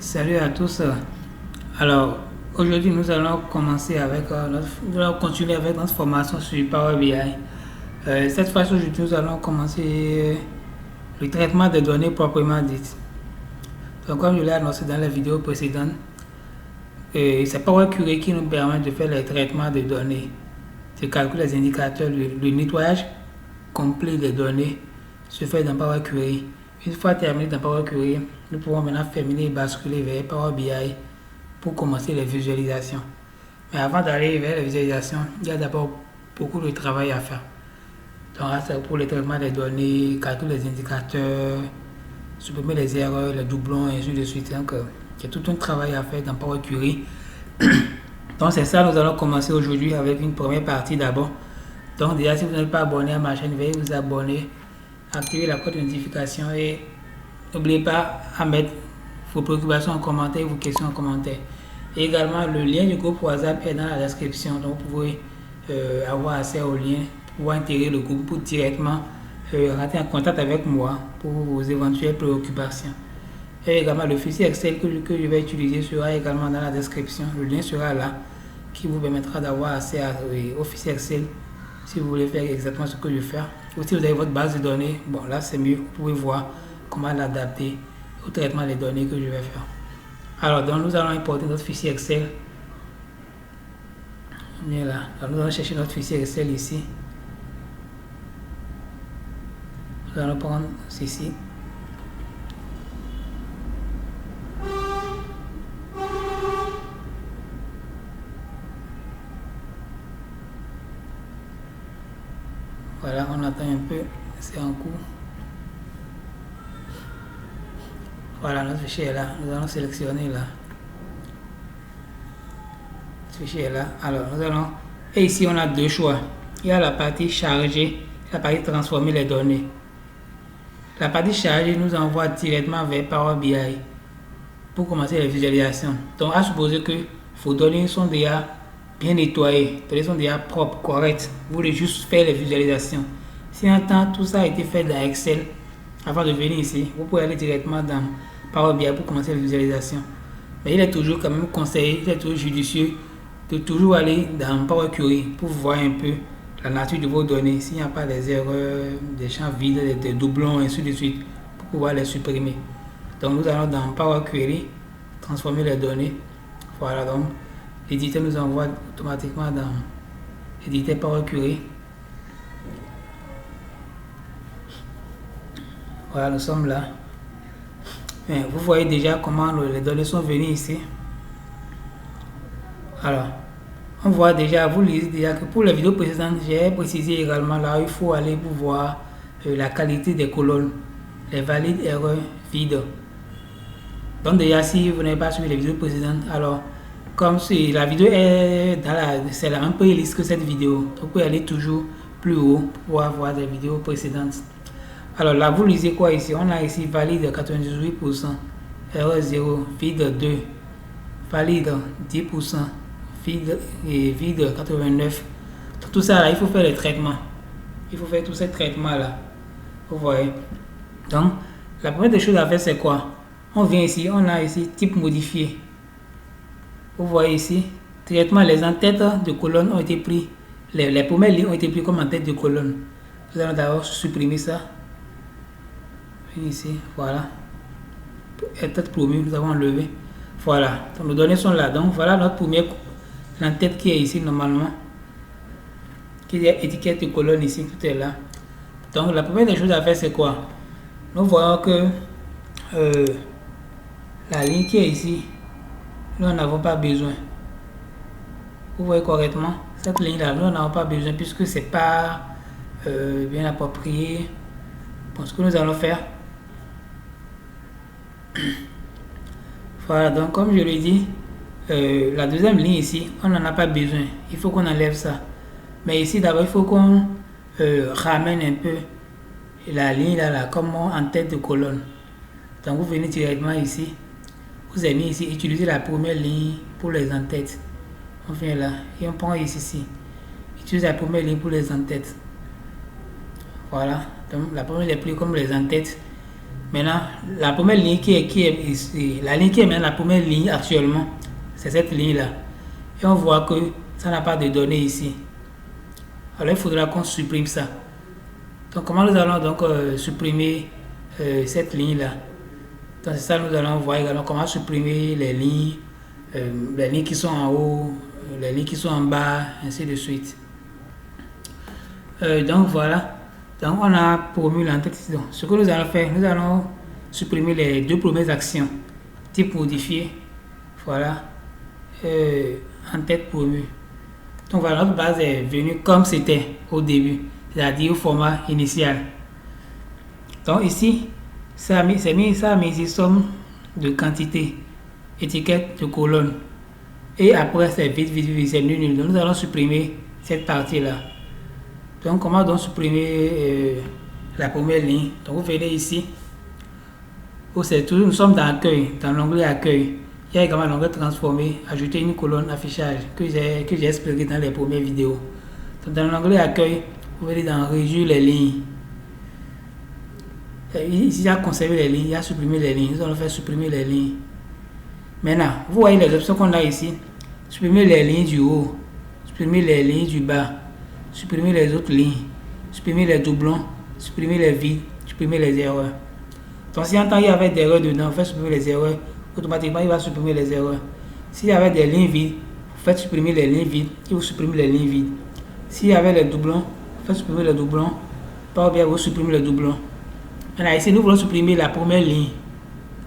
Salut à tous. Alors, aujourd'hui, nous allons commencer avec nous allons continuer avec notre formation sur Power BI. Cette fois-ci, aujourd'hui, nous allons commencer le traitement des données proprement dites. Donc, comme je l'ai annoncé dans la vidéo précédente, c'est Power Query qui nous permet de faire les traitements de données, de calculer les indicateurs, le nettoyage complet des données se fait dans Power Query. Une fois terminé dans Power Query, nous pouvons maintenant terminer et basculer vers Power BI pour commencer les visualisations. Mais avant d'aller vers les visualisations, il y a d'abord beaucoup de travail à faire. Donc, c'est pour le traitement des données, calculer les indicateurs, supprimer les erreurs, les doublons, et ainsi de suite. Donc, il y a tout un travail à faire dans Power Query. Donc, c'est ça, nous allons commencer aujourd'hui avec une première partie d'abord. Donc, déjà, si vous n'êtes pas abonné à ma chaîne, veuillez vous abonner, activer la cloche de notification et n'oubliez pas à mettre vos préoccupations en commentaire et vos questions en commentaire. Et également, le lien du groupe WhatsApp est dans la description. Donc, vous pouvez avoir accès au lien pour pouvoir intégrer le groupe pour directement rentrer en contact avec moi pour vos éventuelles préoccupations. Et également, le fichier Excel que je vais utiliser sera également dans la description. Le lien sera là qui vous permettra d'avoir accès au fichier Excel si vous voulez faire exactement ce que je fais. Ou si vous avez votre base de données, bon là c'est mieux, vous pouvez voir comment l'adapter au traitement des données que je vais faire. Alors donc nous allons importer notre fichier Excel. On est là. Alors, nous allons chercher notre fichier Excel ici. Nous allons prendre ceci. Voilà, on attend un peu, c'est en cours. Voilà, notre fichier est là. Nous allons sélectionner là. Ce fichier est là. Alors, nous allons... Et ici, on a deux choix. Il y a la partie charger et la partie transformer les données. La partie charger nous envoie directement vers Power BI pour commencer les visualisations. Donc, à supposer que vos données sont déjà bien nettoyées, les données sont déjà propres, correctes. Vous voulez juste faire les visualisations. Si un temps tout ça a été fait dans Excel, avant de venir ici, vous pouvez aller directement dans Power BI pour commencer les visualisations. Mais il est toujours quand même conseillé, il est toujours judicieux de toujours aller dans Power Query pour voir un peu la nature de vos données, s'il n'y a pas des erreurs, des champs vides, des doublons, ainsi de suite, pour pouvoir les supprimer. Donc nous allons dans Power Query, transformer les données. Voilà, donc l'éditeur nous envoie automatiquement dans l'éditeur Power Query. Voilà, nous sommes là. Bien, vous voyez déjà comment les données sont venues ici. Alors, on voit déjà, vous lisez déjà que pour la vidéo précédente, j'ai précisé également là où il faut aller pour voir la qualité des colonnes, les valides, erreurs, vides. Donc déjà, si vous n'avez pas suivi les vidéos précédentes, alors comme si la vidéo est dans c'est la même playlist que cette vidéo, donc vous pouvez aller toujours plus haut pour pouvoir voir des vidéos précédentes. Alors là, vous lisez quoi ici? On a ici valide 98%, erreur 0, vide 2, valide 10%, vide 89%. Tout ça là, il faut faire les traitements. Il faut faire tous ces traitements là. Vous voyez. Donc, la première des choses à faire, c'est quoi? On vient ici, on a ici type modifié. Vous voyez ici, traitement, les en-têtes de colonne ont été pris. Les premières lignes ont été prises comme en-tête de colonne. Nous allons d'abord supprimer ça. Ici, voilà. Tête première, nous avons enlevé. Voilà, donc nos données sont là. Donc voilà notre première en-tête qui est ici normalement. Qui est étiquette de colonne ici, tout est là. Donc la première des choses à faire, c'est quoi? Nous voyons que la ligne qui est ici, nous n'en avons pas besoin. Vous voyez correctement? Cette ligne là, nous n'en avons pas besoin puisque c'est pas bien approprié. Bon, ce que nous allons faire, voilà, donc comme je l'ai dit, la deuxième ligne ici, on n'en a pas besoin. Il faut qu'on enlève ça. Mais ici, d'abord, il faut qu'on ramène un peu la ligne là, comme en tête de colonne. Donc, vous venez directement ici. Vous avez mis ici, utiliser la première ligne pour les en-têtes. On vient là et on prend ici. Utilisez la première ligne pour les en-têtes. Voilà. Donc, la première est prise comme les en-têtes. Maintenant, la première ligne qui est ici, la ligne qui est maintenant la première ligne actuellement, c'est cette ligne-là. Et on voit que ça n'a pas de données ici. Alors il faudra qu'on supprime ça. Donc comment nous allons donc supprimer cette ligne-là? Donc c'est ça, nous allons voir également comment supprimer les lignes qui sont en haut, les lignes qui sont en bas, ainsi de suite. Donc voilà. Donc on a promu l'entête. Ce que nous allons faire, nous allons supprimer les deux premières actions. Type modifié. Voilà. En-tête promue. Donc voilà, notre base est venue comme c'était au début, c'est-à-dire au format initial. Donc ici, ça a mis ici somme de quantité, étiquette de colonne. Et après c'est vide, c'est nul. Donc nous allons supprimer cette partie-là. Donc comment donc supprimer la première ligne? Donc vous venez ici, nous sommes dans accueil, dans l'onglet accueil. Il y a également l'onglet transformé, ajouter une colonne affichage que j'ai expliqué dans les premières vidéos. Donc dans l'onglet accueil, vous venez dans réduire les lignes. Ici, il y a conserver les lignes, il y a supprimer les lignes. Nous allons faire supprimer les lignes. Maintenant, vous voyez les options qu'on a ici. Supprimer les lignes du haut, supprimer les lignes du bas, supprimer les autres lignes, supprimer les doublons, supprimer les vides, supprimer les erreurs. Donc si en temps il y avait des erreurs dedans, vous faites supprimer les erreurs, automatiquement il va supprimer les erreurs. S'il y avait des lignes vides, vous faites supprimer les lignes vides, il vous supprime les lignes vides. S'il y avait les doublons, vous faites supprimer les doublons, pas bien vous supprimez les doublons. Maintenant ici nous voulons supprimer la première ligne.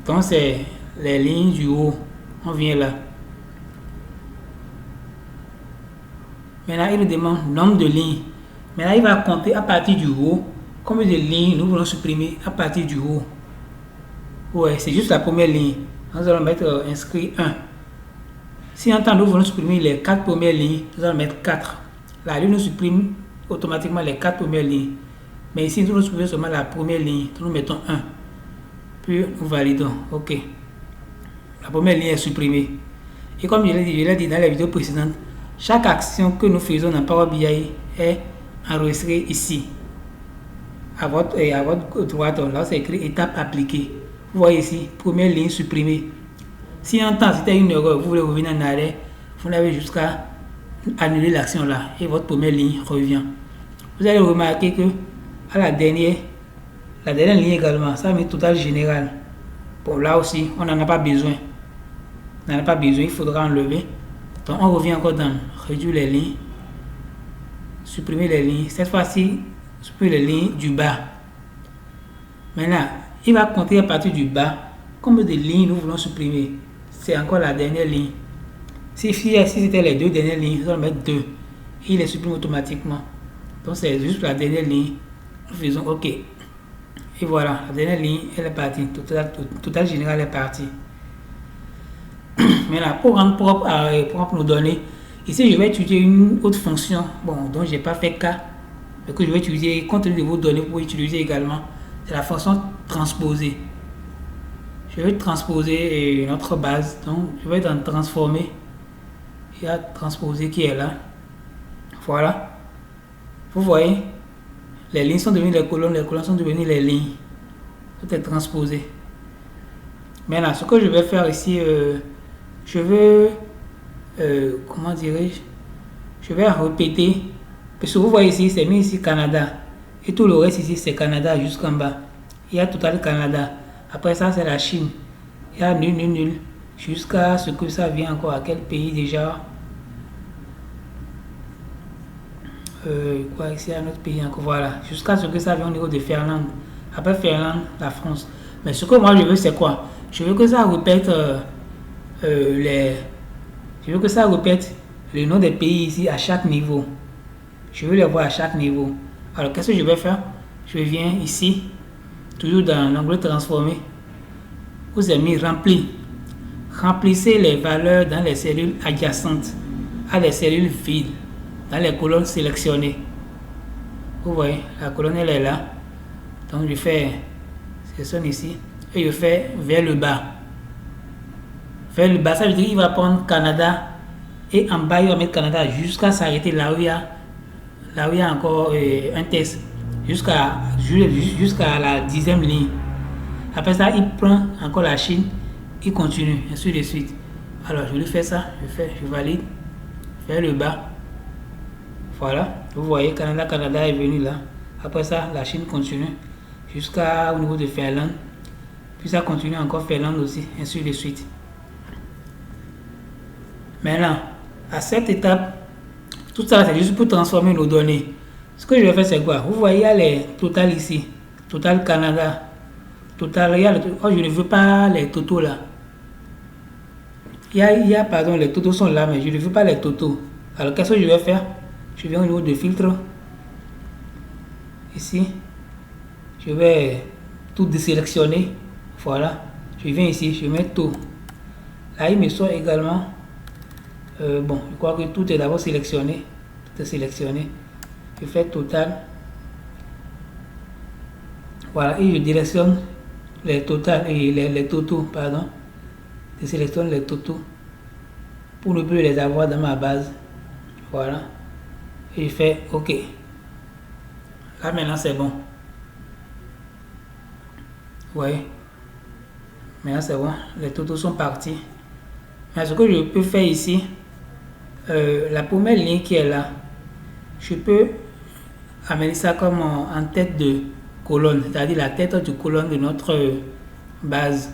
Donc c'est les lignes du haut. On vient là. Maintenant il nous demande nombre de lignes. Maintenant il va compter à partir du haut combien de lignes nous voulons supprimer à partir du haut. Ouais, c'est juste la première ligne. Nous allons mettre inscrit 1. Si en temps nous voulons supprimer les 4 premières lignes, nous allons mettre 4. La ligne nous supprime automatiquement les 4 premières lignes. Mais ici, nous supprimons seulement la première ligne. Nous mettons 1. Puis nous validons. OK. La première ligne est supprimée. Et comme je l'ai dit dans la vidéo précédente, chaque action que nous faisons dans Power BI est enregistrée ici. À votre droite, là c'est écrit étape appliquée. Vous voyez ici, première ligne supprimée. Si en temps c'était une erreur, vous voulez revenir en arrière, vous n'avez jusqu'à annuler l'action là et votre première ligne revient. Vous allez remarquer que à la dernière ligne également, ça met total général. Bon, là aussi, on n'en a pas besoin. On n'en a pas besoin, il faudra enlever. Donc on revient encore dans réduire les lignes, supprimer les lignes. Cette fois-ci, supprimer les lignes du bas. Maintenant, il va compter à partir du bas combien de lignes nous voulons supprimer. C'est encore la dernière ligne. Si c'était les deux dernières lignes, nous allons mettre 2. Et il les supprime automatiquement. Donc c'est juste la dernière ligne. Nous faisons OK. Et voilà, la dernière ligne, elle est partie. Total général est parti. Maintenant, pour rendre propre nos données, ici je vais utiliser une autre fonction, dont je n'ai pas fait cas, mais que je vais utiliser compte tenu de vos données pour utiliser également. C'est la fonction transposer. Je vais transposer notre base. Donc, je vais dans transformer. Il y a transposer qui est là. Voilà. Vous voyez, les lignes sont devenues les colonnes sont devenues les lignes. Tout est transposé. Maintenant, ce que je vais faire ici, je veux, comment dirais-je, je vais répéter. Parce que vous voyez ici, c'est mis ici Canada. Et tout le reste ici, c'est Canada jusqu'en bas. Il y a total Canada. Après ça, c'est la Chine. Il y a nul. Jusqu'à ce que ça vient encore à quel pays déjà. Ici, un autre pays encore. Voilà. Jusqu'à ce que ça vienne au niveau de Finlande. Après Finlande, la France. Mais ce que moi je veux, c'est quoi? Je veux que ça répète Je veux que ça répète le nom des pays ici à chaque niveau. Je veux les voir à chaque niveau. Alors, qu'est-ce que je vais faire? Je viens ici, toujours dans l'onglet transformé. Vous avez mis rempli. Remplissez les valeurs dans les cellules adjacentes à les cellules vides, dans les colonnes sélectionnées. Vous voyez, la colonne elle est là. Donc je fais, sélectionne ici, et je fais vers le bas. Vers le bas, ça veut dire qu'il va prendre Canada, et en bas il va mettre Canada jusqu'à s'arrêter là où il y a encore un test, jusqu'à la 10e ligne. Après ça, il prend encore la Chine, il continue, ainsi de suite. Alors, je lui fais ça, je valide, je fais le bas. Voilà, vous voyez, Canada est venu là. Après ça, la Chine continue jusqu'au niveau de Finlande. Puis ça continue encore Finlande aussi, ainsi de suite. Maintenant, à cette étape, tout ça c'est juste pour transformer nos données. Ce que je vais faire c'est quoi? Vous voyez, il y a les total ici. Total Canada. Total, il y a le, oh, je ne veux pas les totaux là. Pardon, les totaux sont là, mais je ne veux pas les totaux. Alors qu'est-ce que je vais faire? Je viens au niveau de filtre. Ici. Je vais tout désélectionner. Voilà. Je viens ici, je mets tout. Là, il me sort également. Bon, je crois que tout est d'abord sélectionné. Tout est sélectionné. Je fais total. Voilà, et je sélectionne les totales et les totaux, pardon. Je sélectionne les totaux pour ne plus les avoir dans ma base. Voilà. Et je fais OK. Là maintenant c'est bon. Vous voyez. Maintenant c'est bon. Les totaux sont partis. Mais ce que je peux faire ici, la première ligne qui est là, je peux amener ça comme en tête de colonne, c'est-à-dire la tête de colonne de notre base.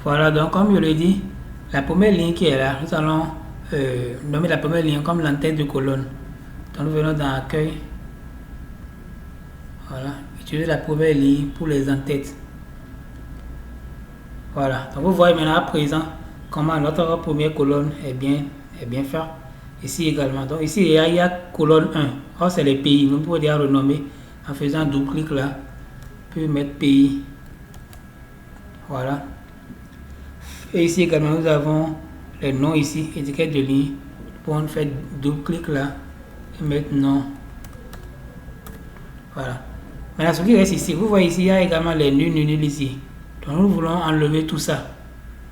Voilà, donc comme je l'ai dit, la première ligne qui est là, nous allons nommer la première ligne comme l'entête de colonne. Donc nous venons dans accueil. Voilà, utiliser la première ligne pour les entêtes. Voilà, donc vous voyez maintenant à présent comment notre première colonne est bien faite. Ici également, donc ici il y a colonne 1. Or c'est les pays, nous pouvons déjà renommer en faisant un double clic là. Puis mettre pays. Voilà. Et ici également nous avons les noms ici, étiquette de ligne. Pour faire double clic là et mettre nom. Voilà. Maintenant ce qui reste ici, vous voyez ici il y a également les nuls ici. Donc nous voulons enlever tout ça.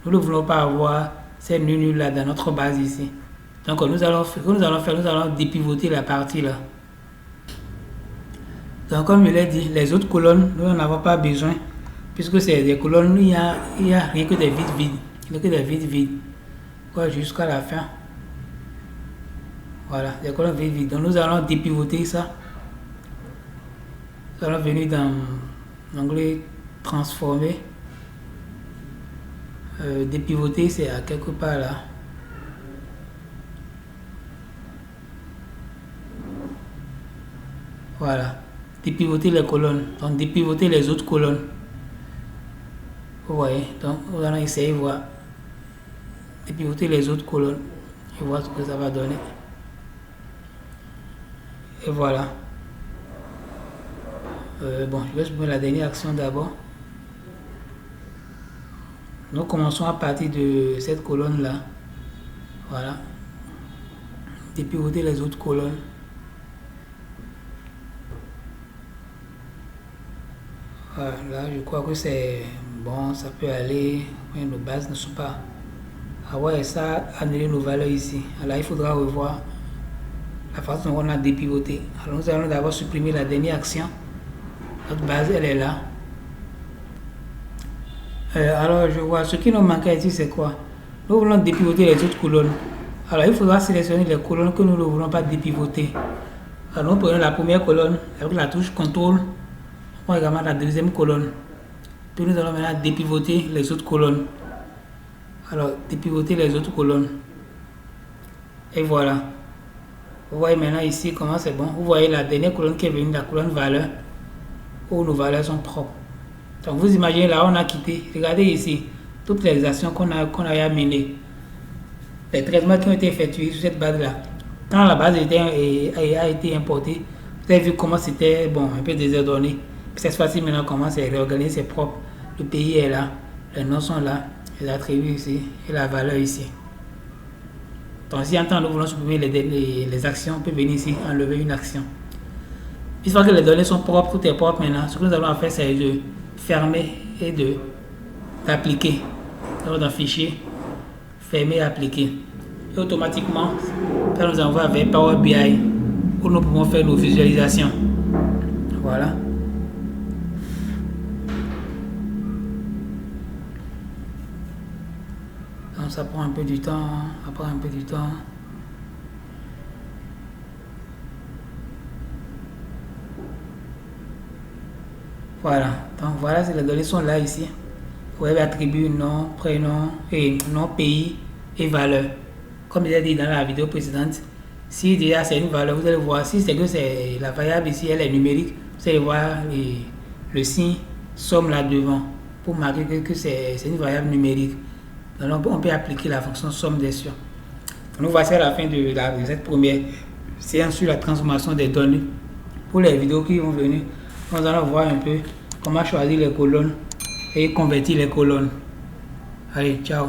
Nous ne voulons pas avoir ces nuls là dans notre base ici. Donc nous allons dépivoter la partie là. Donc comme je l'ai dit, les autres colonnes, nous n'en avons pas besoin. Puisque c'est des colonnes, il n'y a rien que des vides. Il n'y a que des vides. Jusqu'à la fin. Voilà, des colonnes vides. Donc nous allons dépivoter ça. Nous allons venir dans l'onglet transformer. Dépivoter, c'est à quelque part là. Voilà. Dépivoter les colonnes. Donc dépivoter les autres colonnes. Vous voyez, donc nous allons essayer de voir, dépivoter les autres colonnes et voir ce que ça va donner. Et voilà. Bon, je vais supprimer la dernière action d'abord. Nous commençons à partir de cette colonne là. Voilà. Dépivoter les autres colonnes. Voilà, là je crois que c'est bon, ça peut aller. Mais nos bases ne sont pas. Ah ouais, ça annuler nos valeurs ici. Alors il faudra revoir la façon dont on a dépivoté. Alors nous allons d'abord supprimer la dernière action. Notre base elle est là. Alors je vois ce qui nous manquait ici c'est quoi? Nous voulons dépivoter les autres colonnes. Alors il faudra sélectionner les colonnes que nous ne voulons pas dépivoter. Alors nous prenons la première colonne avec la touche CTRL. On prend également la deuxième colonne. Puis nous allons maintenant dépivoter les autres colonnes. Alors dépivoter les autres colonnes. Et voilà. Vous voyez maintenant ici comment c'est bon. Vous voyez la dernière colonne qui est venue, la colonne valeur, où nos valeurs sont propres. Donc vous imaginez là on a quitté. Regardez ici toutes les actions qu'on a menées. Les traitements qui ont été effectués sur cette base là. Quand la base a été importée, vous avez vu comment c'était bon, un peu désordonné. Cette fois-ci maintenant comment c'est réorganisé, c'est propre. Le pays est là, les noms sont là, les attributs ici et la valeur ici. Donc si en temps nous voulons supprimer les actions, on peut venir ici enlever une action. Une fois que les données sont propres, tout est propre maintenant, ce que nous allons faire c'est de fermer et de d'appliquer. Dans un fichier, fermer et appliquer. Et automatiquement, ça nous envoie vers Power BI où nous pouvons faire nos visualisations. Voilà. Donc ça prend un peu du temps, Voilà, donc voilà, les données sont là ici. Vous pouvez attribuer nom, prénom, et nom, pays et valeur. Comme j'ai dit dans la vidéo précédente, si déjà c'est une valeur, vous allez voir, si c'est que c'est la variable ici, elle est numérique, vous allez voir le signe somme là devant pour marquer que c'est une variable numérique. Donc on peut appliquer la fonction somme dessus. Nous voici à la fin de cette première séance sur la transformation des données. Pour les vidéos qui vont venir, nous allons voir un peu comment choisir les colonnes et convertir les colonnes. Allez, ciao.